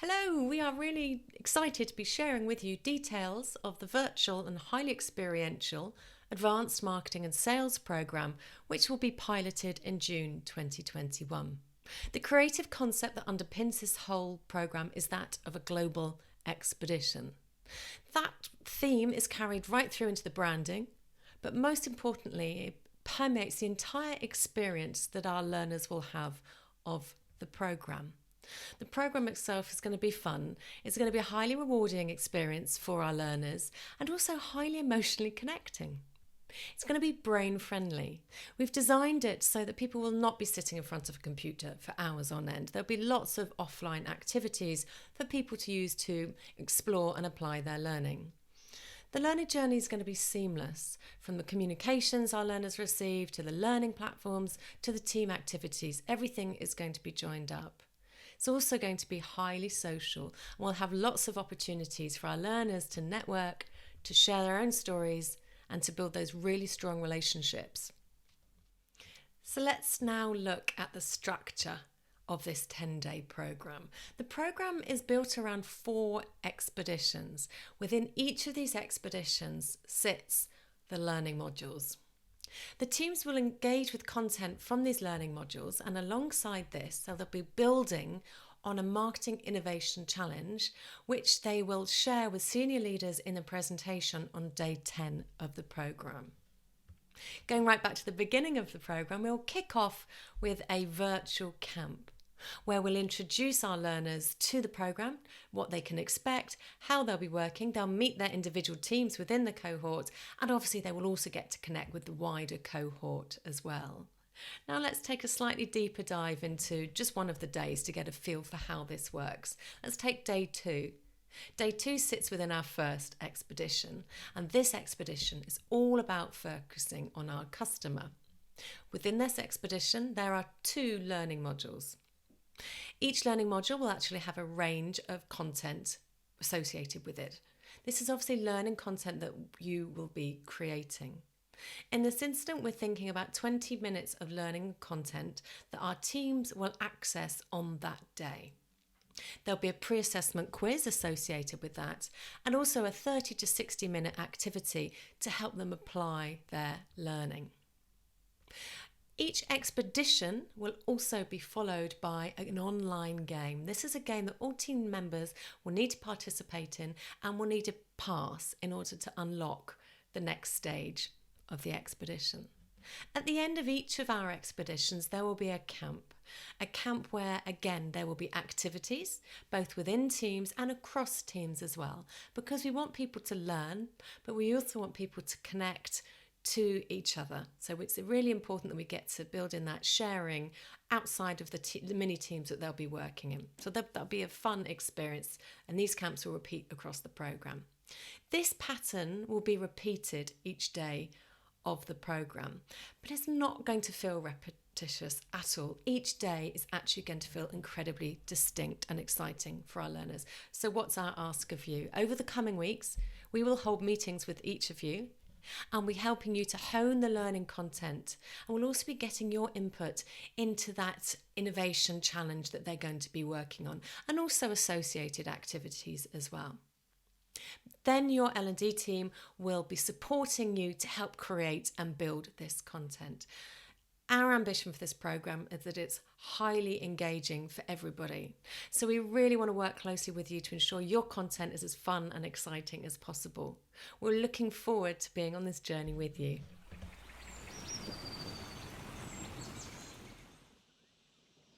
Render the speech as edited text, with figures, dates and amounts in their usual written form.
Hello, we are really excited to be sharing with you details of the virtual and highly experiential Advanced Marketing and Sales Programme, which will be piloted in June 2021. The creative concept that underpins this whole programme is that of a global expedition. That theme is carried right through into the branding, but most importantly, it permeates the entire experience that our learners will have of the programme. The programme itself is going to be fun. It's going to be a highly rewarding experience for our learners and also highly emotionally connecting. It's going to be brain friendly. We've designed it so that people will not be sitting in front of a computer for hours on end. There'll be lots of offline activities for people to use to explore and apply their learning. The learning journey is going to be seamless, from the communications our learners receive to the learning platforms to the team activities. Everything is going to be joined up. It's also going to be highly social, and we'll have lots of opportunities for our learners to network, to share their own stories, and to build those really strong relationships. So let's now look at the structure of this 10-day programme. The programme is built around 4 expeditions. Within each of these expeditions sits the learning modules. The teams will engage with content from these learning modules, and alongside this, so they'll be building on a marketing innovation challenge, which they will share with senior leaders in the presentation on day 10 of the programme. Going right back to the beginning of the programme, we'll kick off with a virtual camp, where we'll introduce our learners to the programme, what they can expect, how they'll be working. They'll meet their individual teams within the cohort, and obviously they will also get to connect with the wider cohort as well. Now let's take a slightly deeper dive into just one of the days to get a feel for how this works. Let's take day 2. Day 2 sits within our first expedition, and this expedition is all about focusing on our customer. Within this expedition, there are 2 learning modules. Each learning module will actually have a range of content associated with it. This is obviously learning content that you will be creating. In this instant, we're thinking about 20 minutes of learning content that our teams will access on that day. There'll be a pre-assessment quiz associated with that, and also a 30 to 60 minute activity to help them apply their learning. Each expedition will also be followed by an online game. This is a game that all team members will need to participate in and will need to pass in order to unlock the next stage of the expedition. At the end of each of our expeditions, there will be a camp where, again, there will be activities, both within teams and across teams as well, because we want people to learn, but we also want people to connect to each other. So it's really important that we get to build in that sharing outside of the mini teams that they'll be working in. So that'll be a fun experience, and these camps will repeat across the programme. This pattern will be repeated each day of the programme, but it's not going to feel repetitious at all. Each day is actually going to feel incredibly distinct and exciting for our learners. So what's our ask of you? Over the coming weeks, we will hold meetings with each of you, and we're helping you to hone the learning content, and we'll also be getting your input into that innovation challenge that they're going to be working on, and also associated activities as well. Then your L&D team will be supporting you to help create and build this content. Our ambition for this programme is that it's highly engaging for everybody. So we really want to work closely with you to ensure your content is as fun and exciting as possible. We're looking forward to being on this journey with you.